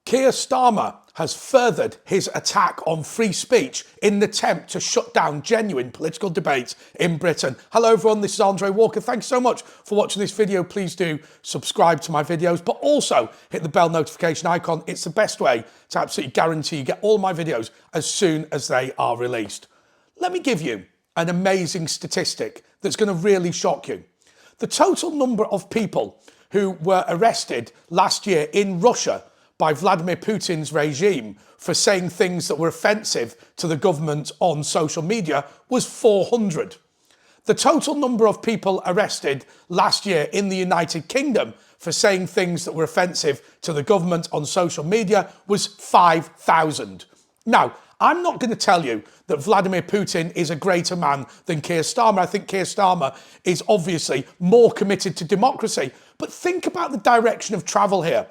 Keir Starmer has furthered his attack on free speech in an attempt to shut down genuine political debate in Britain. Hello everyone, this is Andre Walker. Thanks so much for watching this video. Please do subscribe to my videos, but also hit the bell notification icon. It's the best way to absolutely guarantee you get all my videos as soon as they are released. Let me give you an amazing statistic that's going to really shock you. The total number of people who were arrested last year in Russia by Vladimir Putin's regime for saying things that were offensive to the government on social media was 400. The total number of people arrested last year in the United Kingdom for saying things that were offensive to the government on social media was 5,000. Now, I'm not going to tell you that Vladimir Putin is a greater man than Keir Starmer. I think Keir Starmer is obviously more committed to democracy. But think about the direction of travel here.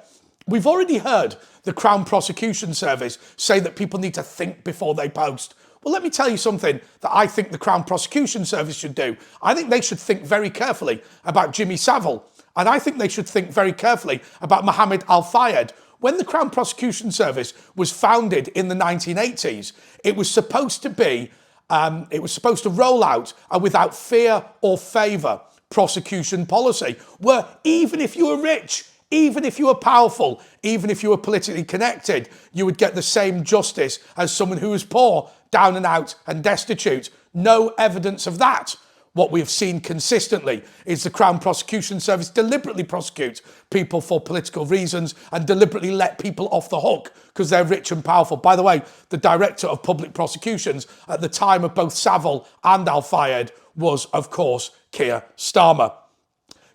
We've already heard the Crown Prosecution Service say that people need to think before they post. Well, let me tell you something that I think the Crown Prosecution Service should do. I think they should think very carefully about Jimmy Savile. And I think they should think very carefully about Mohammed Al-Fayed. When the Crown Prosecution Service was founded in the 1980s, it was supposed to roll out a without fear or favour prosecution policy, where even if you were rich, even if you were powerful, even if you were politically connected, you would get the same justice as someone who was poor, down and out and destitute. No evidence of that. What we've seen consistently is the Crown Prosecution Service deliberately prosecute people for political reasons and deliberately let people off the hook because they're rich and powerful. By the way, the Director of Public Prosecutions at the time of both Savile and Al-Fayed was, of course, Keir Starmer.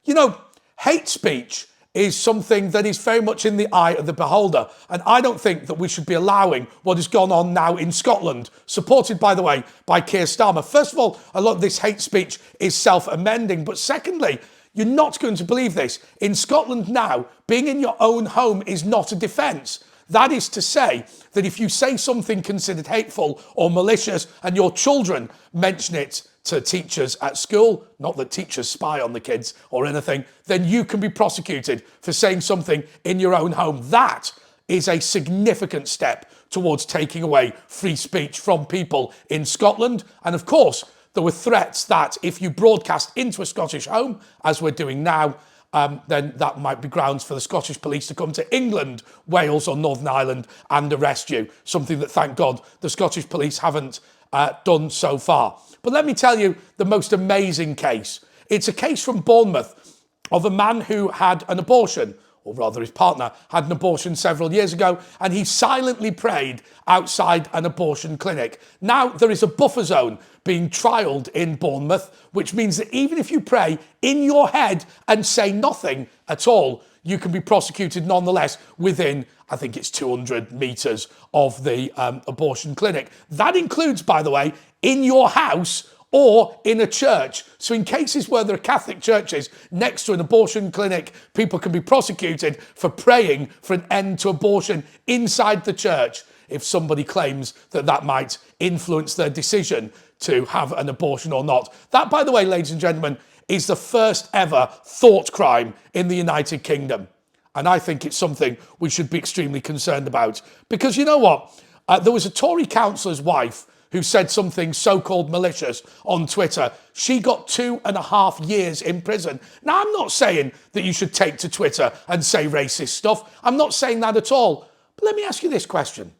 You know, hate speech is something that is very much in the eye of the beholder. And I don't think that we should be allowing what has gone on now in Scotland, supported, by the way, by Keir Starmer. First of all, a lot of this hate speech is self-amending. But secondly, you're not going to believe this. In Scotland now, being in your own home is not a defence. That is to say that if you say something considered hateful or malicious and your children mention it to teachers at school, not that teachers spy on the kids or anything, then you can be prosecuted for saying something in your own home. That is a significant step towards taking away free speech from people in Scotland. And of course, there were threats that if you broadcast into a Scottish home, as we're doing now, then that might be grounds for the Scottish police to come to England, Wales or Northern Ireland and arrest you. Something that, thank God, the Scottish police haven't done so far. But let me tell you the most amazing case. It's a case from Bournemouth of a man who had an abortion, or rather his partner had an abortion several years ago, and he silently prayed outside an abortion clinic. Now there is a buffer zone being trialled in Bournemouth, which means that even if you pray in your head and say nothing at all, you can be prosecuted nonetheless within, I think it's 200 metres of the abortion clinic. That includes, by the way, in your house or in a church. So in cases where there are Catholic churches next to an abortion clinic, people can be prosecuted for praying for an end to abortion inside the church if somebody claims that that might influence their decision to have an abortion or not. That, by the way, ladies and gentlemen, is the first ever thought crime in the United Kingdom. And I think it's something we should be extremely concerned about. Because you know what? There was a Tory councillor's wife who said something so-called malicious on Twitter. She got 2.5 years in prison. Now, I'm not saying that you should take to Twitter and say racist stuff. I'm not saying that at all. But let me ask you this question.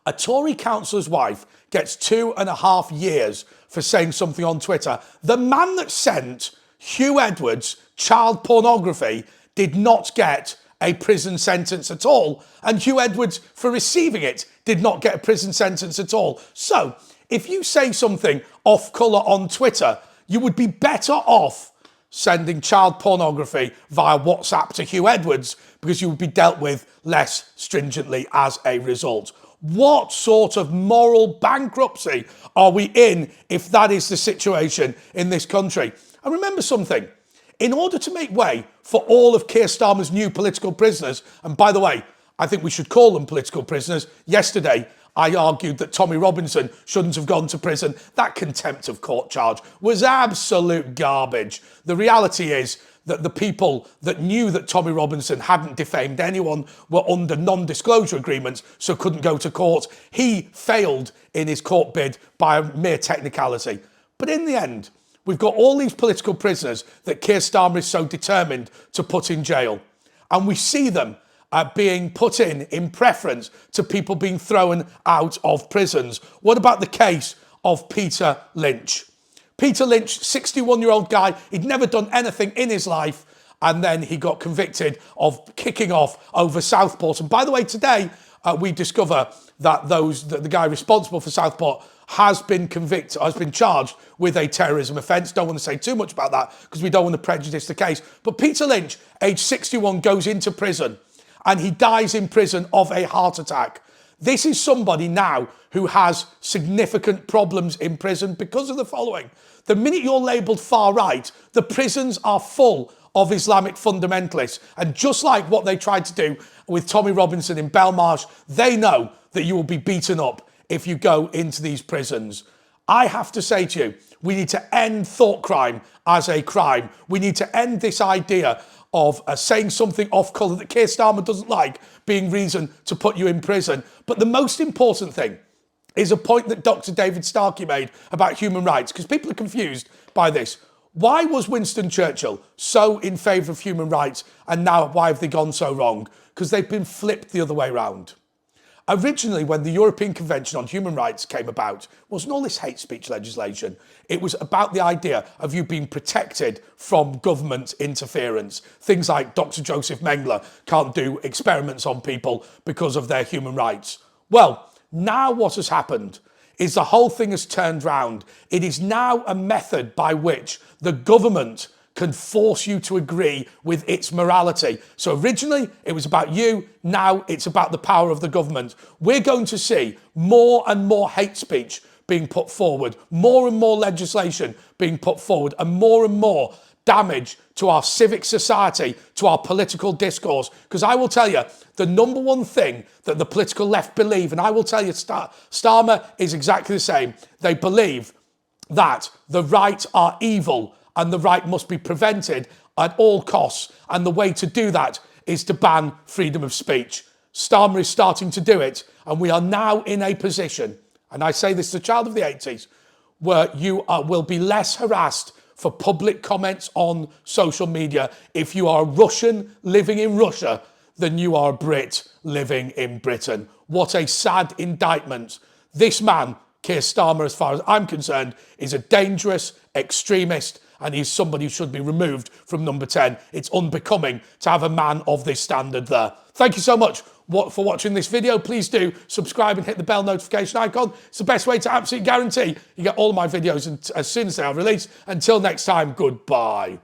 A Tory councillor's wife gets 2.5 years for saying something on Twitter. The man that sent Hugh Edwards child pornography did not get a prison sentence at all. And Hugh Edwards, for receiving it, did not get a prison sentence at all. So, if you say something off colour on Twitter, you would be better off sending child pornography via WhatsApp to Hugh Edwards because you would be dealt with less stringently as a result. What sort of moral bankruptcy are we in if that is the situation in this country? And remember something. In order to make way for all of Keir Starmer's new political prisoners, and by the way, I think we should call them political prisoners. Yesterday, I argued that Tommy Robinson shouldn't have gone to prison. That contempt of court charge was absolute garbage. The reality is that the people that knew that Tommy Robinson hadn't defamed anyone were under non-disclosure agreements, so couldn't go to court. He failed in his court bid by a mere technicality. But in the end, we've got all these political prisoners that Keir Starmer is so determined to put in jail. And we see them being put in preference to people being thrown out of prisons. What about the case of Peter Lynch? Peter Lynch, 61-year-old guy, he'd never done anything in his life, and then he got convicted of kicking off over Southport. And by the way, today we discover that the guy responsible for Southport has been charged with a terrorism offence. Don't want to say too much about that because we don't want to prejudice the case. But Peter Lynch, age 61, goes into prison and he dies in prison of a heart attack. This is somebody now who has significant problems in prison because of the following. The minute you're labelled far right, the prisons are full of Islamic fundamentalists. And just like what they tried to do with Tommy Robinson in Belmarsh, they know that you will be beaten up if you go into these prisons. I have to say to you, we need to end thought crime as a crime. We need to end this idea of saying something off colour that Keir Starmer doesn't like being reason to put you in prison. But the most important thing is a point that Dr. David Starkey made about human rights, because people are confused by this. Why was Winston Churchill so in favour of human rights, and now why have they gone so wrong? Because they've been flipped the other way around. Originally, when the European Convention on Human Rights came about, wasn't all this hate speech legislation. It was about the idea of you being protected from government interference. Things like Dr. Joseph Mengele can't do experiments on people because of their human rights. Well, now what has happened is the whole thing has turned round. It is now a method by which the government can force you to agree with its morality. So originally it was about you, now it's about the power of the government. We're going to see more and more hate speech being put forward, more and more legislation being put forward, and more damage to our civic society, to our political discourse. Because I will tell you, the number one thing that the political left believe, and I will tell you, Starmer is exactly the same. They believe that the right are evil and the right must be prevented at all costs. And the way to do that is to ban freedom of speech. Starmer is starting to do it. And we are now in a position, and I say this as a child of the 80s, where you will be less harassed for public comments on social media if you are a Russian living in Russia than you are a Brit living in Britain. What a sad indictment. This man, Keir Starmer, as far as I'm concerned, is a dangerous extremist, and he's somebody who should be removed from number 10. It's unbecoming to have a man of this standard there. Thank you so much for watching this video. Please do subscribe and hit the bell notification icon. It's the best way to absolutely guarantee you get all of my videos as soon as they are released. Until next time, goodbye.